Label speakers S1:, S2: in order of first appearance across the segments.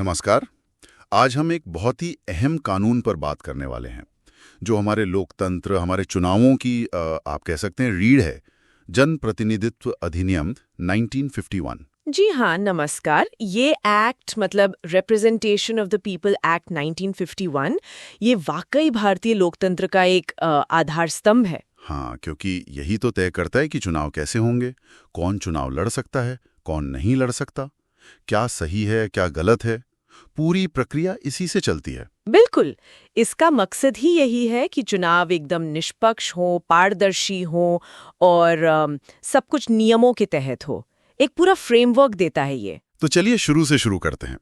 S1: नमस्कार। आज हम एक बहुत ही अहम कानून पर बात करने वाले हैं जो हमारे लोकतंत्र, हमारे चुनावों की आप कह सकते हैं रीढ़ है। जन प्रतिनिधित्व अधिनियम 1951।
S2: जी हाँ, नमस्कार। ये एक्ट मतलब representation of the people act 1951, ये वाकई भारतीय लोकतंत्र का एक आधार स्तंभ है।
S1: हाँ, क्योंकि यही तो तय करता है कि चुनाव कैसे होंगे, कौन चुनाव लड़ सकता है, कौन नहीं लड़ सकता, क्या सही है, क्या गलत है। पूरी प्रक्रिया इसी से चलती है।
S2: बिल्कुल, इसका मकसद ही यही है कि चुनाव एकदम निष्पक्ष हो, पारदर्शी हो और सब कुछ नियमों के तहत हो। एक पूरा फ्रेमवर्क देता है ये।
S1: तो चलिए शुरू से शुरू करते हैं।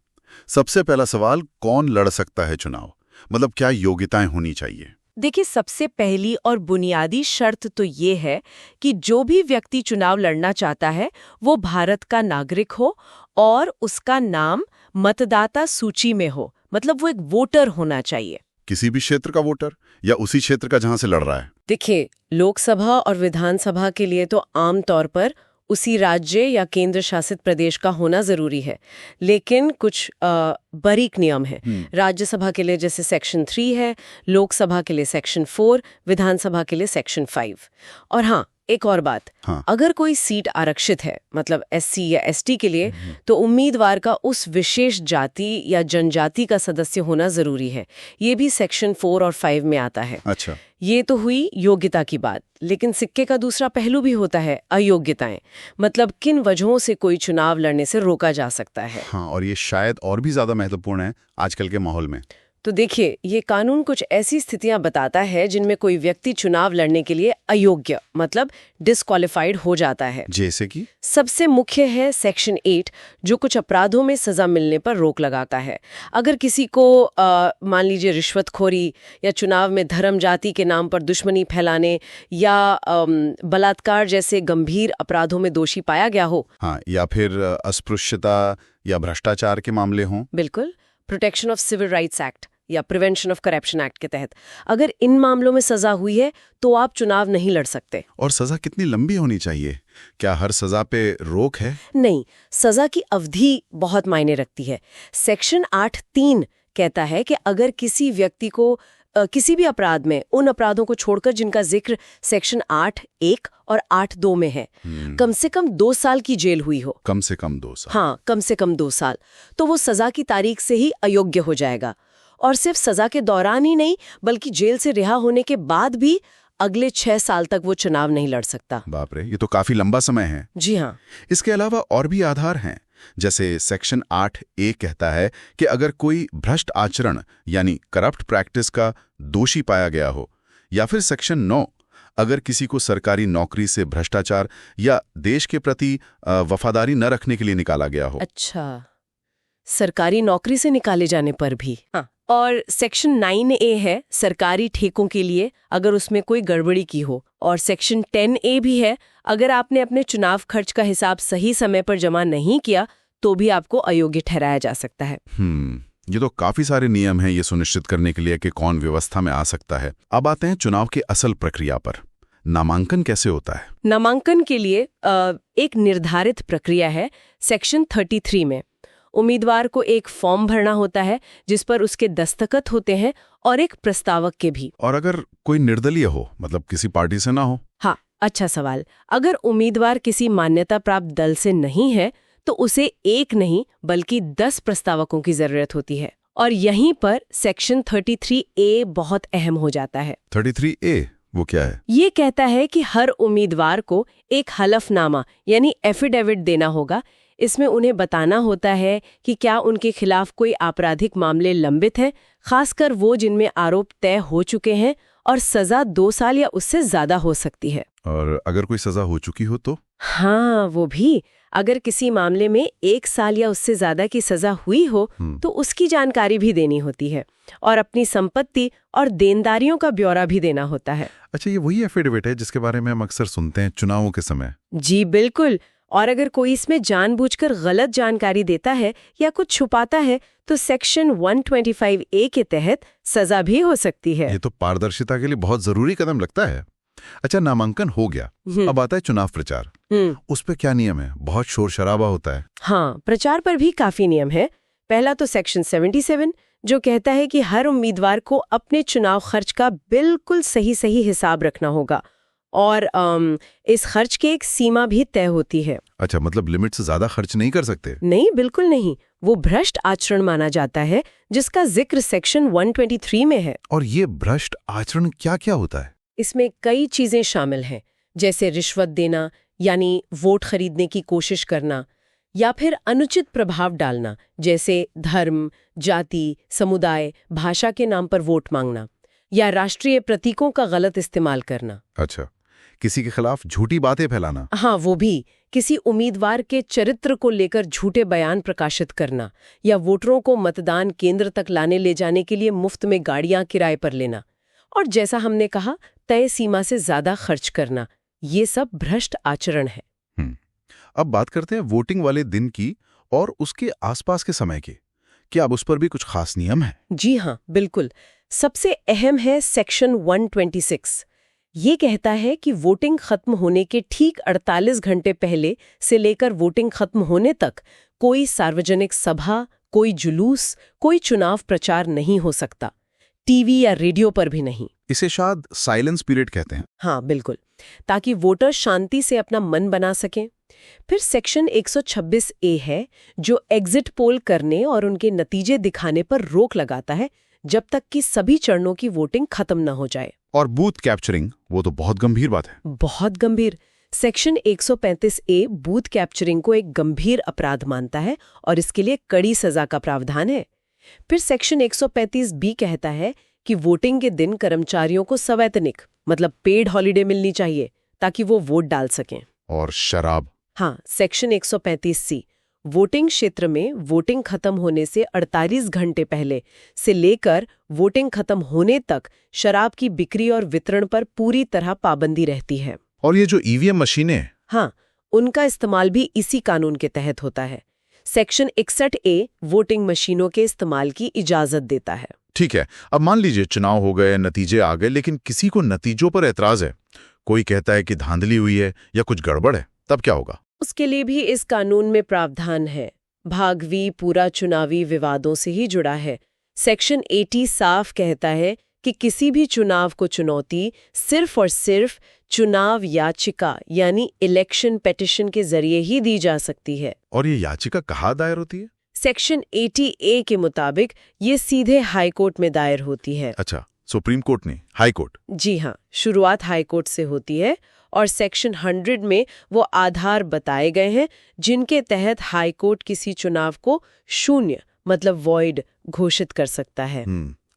S1: सबसे पहला सवाल, कौन लड़ सकता है चुनाव? मतलब क्या योग्यताएं होनी चाहिए?
S2: देखिए, सबसे पहली और बुनियादी शर्त तो ये है कि जो भी व्यक्ति चुनाव लड़ना चाहता है वो भारत का नागरिक हो और उसका नाम मतदाता सूची में हो, मतलब वो एक वोटर होना चाहिए।
S1: किसी भी क्षेत्र का वोटर या उसी क्षेत्र का जहां से लड़ रहा है?
S2: देखिए, लोकसभा और विधानसभा के लिए तो आम तौर पर उसी राज्य या केंद्र शासित प्रदेश का होना जरूरी है, लेकिन कुछ बारीक नियम है। राज्यसभा के लिए जैसे सेक्शन 3 है, लोकसभा के लिए सेक्शन 4, विधानसभा के लिए सेक्शन 5। और हाँ, एक और बात, अगर कोई सीट आरक्षित है, मतलब SC या ST के लिए, तो उम्मीदवार का उस विशेष जाति या जनजाति का सदस्य होना जरूरी है। ये भी सेक्शन 4 और 5 में आता है।
S1: अच्छा,
S2: ये तो हुई योग्यता की बात, लेकिन सिक्के का दूसरा पहलू भी होता है, अयोग्यताएं। मतलब किन वजहों से कोई चुनाव लड़ने से रोका जा सकता है।
S1: हाँ, और ये शायद और भी ज्यादा महत्वपूर्ण है आजकल के माहौल में।
S2: तो देखिए, ये कानून कुछ ऐसी स्थितियां बताता है जिनमें कोई व्यक्ति चुनाव लड़ने के लिए अयोग्य, मतलब डिस्क्वालिफाइड हो जाता है।
S1: जैसे कि?
S2: सबसे मुख्य है सेक्शन 8, जो कुछ अपराधों में सजा मिलने पर रोक लगाता है। अगर किसी को मान लीजिए रिश्वतखोरी या चुनाव में धर्म जाति के नाम पर दुश्मनी फैलाने या बलात्कार जैसे गंभीर अपराधों में दोषी पाया गया हो।
S1: हाँ, या फिर अस्पृश्यता या भ्रष्टाचार के मामले हों।
S2: बिल्कुल, protection of civil rights act या प्रिवेंशन ऑफ करप्शन एक्ट के तहत अगर इन मामलों में सजा हुई है तो आप चुनाव नहीं लड़ सकते।
S1: और सजा कितनी लंबी होनी चाहिए? क्या हर सजा पे रोक है?
S2: नहीं, सजा की अवधि बहुत मायने रखती है। सेक्शन 8(3) कहता है कि अगर किसी व्यक्ति को किसी भी अपराध में, उन अपराधों को छोड़कर जिनका जिक्र सेक्शन 8(1) और 8(2) में है, कम से कम 2 साल की जेल हुई हो।
S1: कम से कम 2 साल?
S2: हाँ, कम से कम 2 साल, तो वो सजा की तारीख से ही अयोग्य हो जाएगा। और सिर्फ सजा के दौरान ही नहीं, बल्कि जेल से रिहा होने के बाद भी अगले 6 साल तक वो चुनाव नहीं लड़ सकता।
S1: बाप रे, ये तो काफी लंबा समय है।
S2: जी हाँ।
S1: इसके अलावा और भी आधार हैं। जैसे सेक्शन 8(a) कहता है कि अगर कोई भ्रष्ट आचरण यानी करप्ट प्रैक्टिस का दोषी पाया गया हो, या फिर सेक्शन 9, अगर किसी को सरकारी नौकरी से भ्रष्टाचार या देश के प्रति वफादारी न रखने के लिए निकाला गया हो।
S2: अच्छा, सरकारी नौकरी से निकाले जाने पर भी। हाँ। और सेक्शन 9(a) है सरकारी ठेकों के लिए, अगर उसमें कोई गड़बड़ी की हो। और सेक्शन 10(a) भी है, अगर आपने अपने चुनाव खर्च का हिसाब सही समय पर जमा नहीं किया तो भी आपको अयोग्य ठहराया जा सकता है।
S1: ये तो काफी सारे नियम हैं ये सुनिश्चित करने के लिए कि कौन व्यवस्था में आ सकता है। अब आते हैं चुनाव की असल प्रक्रिया पर। नामांकन कैसे होता है?
S2: नामांकन के लिए एक निर्धारित प्रक्रिया है। सेक्शन 33 में उम्मीदवार को एक फॉर्म भरना होता है जिस पर उसके दस्तखत होते हैं और एक प्रस्तावक के भी।
S1: और अगर कोई निर्दलीय हो, मतलब किसी पार्टी से ना हो?
S2: हाँ, अच्छा सवाल। अगर उम्मीदवार किसी मान्यता प्राप्त दल से नहीं है तो उसे एक नहीं बल्कि 10 प्रस्तावकों की जरूरत होती है। और यहीं पर सेक्शन 33(a) बहुत अहम हो जाता है।
S1: 33(a) वो क्या है?
S2: ये कहता है कि हर उम्मीदवार को एक हलफनामा यानी एफिडेविट देना होगा। इसमें उन्हें बताना होता है कि क्या उनके खिलाफ कोई आपराधिक मामले लंबित हैं, खासकर वो जिनमें आरोप तय हो चुके हैं और सजा 2 साल या उससे ज्यादा हो सकती है।
S1: और अगर कोई सजा हो चुकी हो तो?
S2: हाँ, वो भी। अगर किसी मामले में 1 साल या उससे ज्यादा की सजा हुई हो तो उसकी जानकारी भी देनी होती है और अपनी संपत्ति और देनदारियों का ब्यौरा भी देना होता है।
S1: अच्छा, ये वही एफिडेविट है जिसके बारे में हम अक्सर सुनते हैं चुनावों के समय?
S2: जी बिल्कुल। और अगर कोई इसमें जानबूझकर गलत जानकारी देता है या कुछ छुपाता है तो सेक्शन 125(a) के तहत सजा भी हो सकती है।
S1: ये तो पारदर्शिता के लिए बहुत जरूरी कदम लगता है। अच्छा, नामांकन हो गया, अब आता है चुनाव प्रचार। उस पे क्या नियम है? बहुत शोर शराबा होता है।
S2: हाँ, प्रचार पर भी काफी नियम है। पहला तो सेक्शन 77 जो कहता है कि हर उम्मीदवार को अपने चुनाव खर्च का बिल्कुल सही हिसाब रखना होगा और इस खर्च की एक सीमा भी तय होती है।
S1: अच्छा, मतलब लिमिट से ज्यादा खर्च नहीं कर सकते?
S2: नहीं, बिल्कुल नहीं। वो भ्रष्ट आचरण माना जाता है जिसका जिक्र सेक्शन 123 में है।
S1: और ये भ्रष्ट आचरण क्या क्या होता है?
S2: इसमें कई चीजें शामिल हैं, जैसे रिश्वत देना यानी वोट खरीदने की कोशिश करना, या फिर अनुचित प्रभाव डालना जैसे धर्म, जाति, समुदाय, भाषा के नाम पर वोट मांगना, या राष्ट्रीय प्रतीकों का गलत इस्तेमाल करना।
S1: अच्छा, किसी के खिलाफ झूठी बातें फैलाना?
S2: हाँ, वो भी। किसी उम्मीदवार के चरित्र को लेकर झूठे बयान प्रकाशित करना, या वोटरों को मतदान केंद्र तक लाने ले जाने के लिए मुफ्त में गाड़ियां किराए पर लेना, और जैसा हमने कहा तय सीमा से ज्यादा खर्च करना, ये सब भ्रष्ट आचरण है।
S1: अब बात करते हैं वोटिंग वाले दिन की और उसके आसपास के समय की। क्या अब उस पर भी कुछ खास नियम है?
S2: जी हाँ, बिल्कुल। सबसे अहम है सेक्शन 126। ये कहता है कि वोटिंग खत्म होने के ठीक 48 घंटे पहले से लेकर वोटिंग खत्म होने तक कोई सार्वजनिक सभा, कोई जुलूस, कोई चुनाव प्रचार नहीं हो सकता। टीवी या रेडियो पर भी नहीं।
S1: इसे शायद साइलेंस पीरियड कहते हैं।
S2: हाँ, बिल्कुल, ताकि वोटर शांति से अपना मन बना सकें। फिर सेक्शन 126A है जो एग्जिट पोल करने और उनके नतीजे दिखाने पर रोक लगाता है जब तक कि सभी चरणों की वोटिंग खत्म न हो जाए।
S1: और बूथ कैप्चरिंग, वो तो बहुत गंभीर बात है।
S2: बहुत गंभीर। सेक्शन 135A बूथ कैप्चरिंग को एक गंभीर अपराध मानता है और इसके लिए कड़ी सजा का प्रावधान है। फिर सेक्शन 135B कहता है कि वोटिंग के दिन कर्मचारियों को सवैतनिक मतलब पेड हॉलिडे मिलनी चाहिए ताकि वो वोट डाल सकें।
S1: और शराब?
S2: हाँ, सेक्शन 135C वोटिंग क्षेत्र में वोटिंग खत्म होने से 48 घंटे पहले से लेकर वोटिंग खत्म होने तक शराब की बिक्री और वितरण पर पूरी तरह पाबंदी रहती है।
S1: और ये जो ईवीएम मशीनें?
S2: हाँ, उनका इस्तेमाल भी इसी कानून के तहत होता है। सेक्शन 61A वोटिंग मशीनों के इस्तेमाल की इजाजत देता है।
S1: ठीक है, अब मान लीजिए चुनाव हो गए, नतीजे आ गए, लेकिन किसी को नतीजों पर एतराज है, कोई कहता है कि धांधली हुई है या कुछ गड़बड़ है, तब क्या होगा?
S2: उसके लिए भी इस कानून में प्रावधान है। भाग V पूरा चुनावी विवादों से ही जुड़ा है। सेक्शन 80 साफ कहता है कि किसी भी चुनाव को चुनौती सिर्फ और सिर्फ चुनाव याचिका यानी इलेक्शन पेटिशन के जरिए ही दी जा सकती है।
S1: और ये याचिका कहाँ दायर होती है?
S2: सेक्शन 80A के मुताबिक ये सीधे हाई कोर्ट में दायर होती है।
S1: अच्छा, सुप्रीम कोर्ट नहीं, हाई कोर्ट?
S2: जी हाँ, शुरुआत हाई कोर्ट से होती है और सेक्शन 100 में वो आधार बताए गए हैं जिनके तहत हाई कोर्ट किसी चुनाव को शून्य मतलब वॉइड घोषित कर सकता है।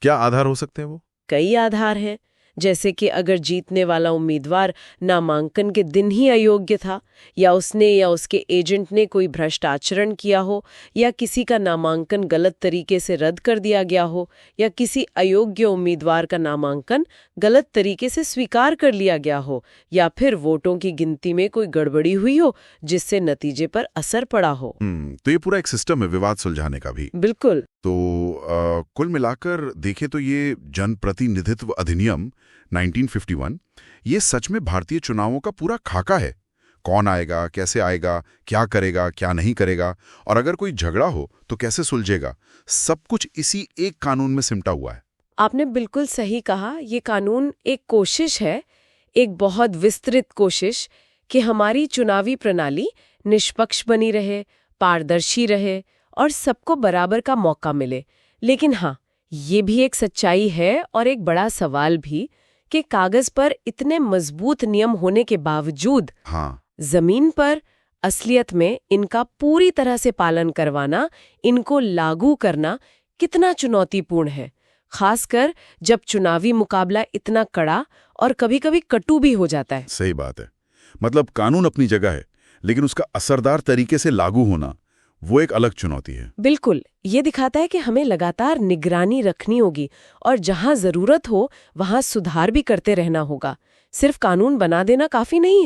S1: क्या आधार हो सकते हैं वो?
S2: कई आधार हैं, जैसे कि अगर जीतने वाला उम्मीदवार नामांकन के दिन ही अयोग्य था, या उसने या उसके एजेंट ने कोई भ्रष्ट आचरण किया हो, या किसी का नामांकन गलत तरीके से रद्द कर दिया गया हो, या किसी अयोग्य उम्मीदवार का नामांकन गलत तरीके से स्वीकार कर लिया गया हो, या फिर वोटों की गिनती में कोई गड़बड़ी हुई हो जिससे नतीजे पर असर पड़ा हो।
S1: तो ये पूरा एक सिस्टम है विवाद सुलझाने का भी।
S2: बिल्कुल।
S1: तो कुल मिलाकर देखें तो ये जनप्रतिनिधित्व अधिनियम 1951 ये सच में भारतीय चुनावों का पूरा खाका है। कौन आएगा, कैसे आएगा, क्या करेगा, क्या नहीं करेगा, और अगर कोई झगड़ा हो तो कैसे सुलझेगा, सब कुछ इसी एक कानून में सिमटा हुआ है।
S2: आपने बिल्कुल सही कहा। ये कानून एक कोशिश है, एक बहुत विस्तृत कोशिश कि हमारी चुनावी प्रणाली निष्पक्ष बनी रहे, पारदर्शी रहे और सबको बराबर का मौका मिले। लेकिन हाँ, ये भी एक सच्चाई है और एक बड़ा सवाल भी कि कागज पर इतने मजबूत नियम होने के बावजूद जमीन पर असलियत में इनका पूरी तरह से पालन करवाना, इनको लागू करना कितना चुनौतीपूर्ण है, खासकर जब चुनावी मुकाबला इतना कड़ा और कभी-कभी कटु भी हो जाता है।
S1: सही बात है। मतलब कानून अपनी जगह है, लेकिन उसका असरदार तरीके से लागू होना वो एक अलग चुनौती है।
S2: बिल्कुल, ये दिखाता है कि हमें लगातार निगरानी रखनी होगी और जहां जरूरत हो वहां सुधार भी करते रहना होगा। सिर्फ कानून बना देना काफी नहीं है।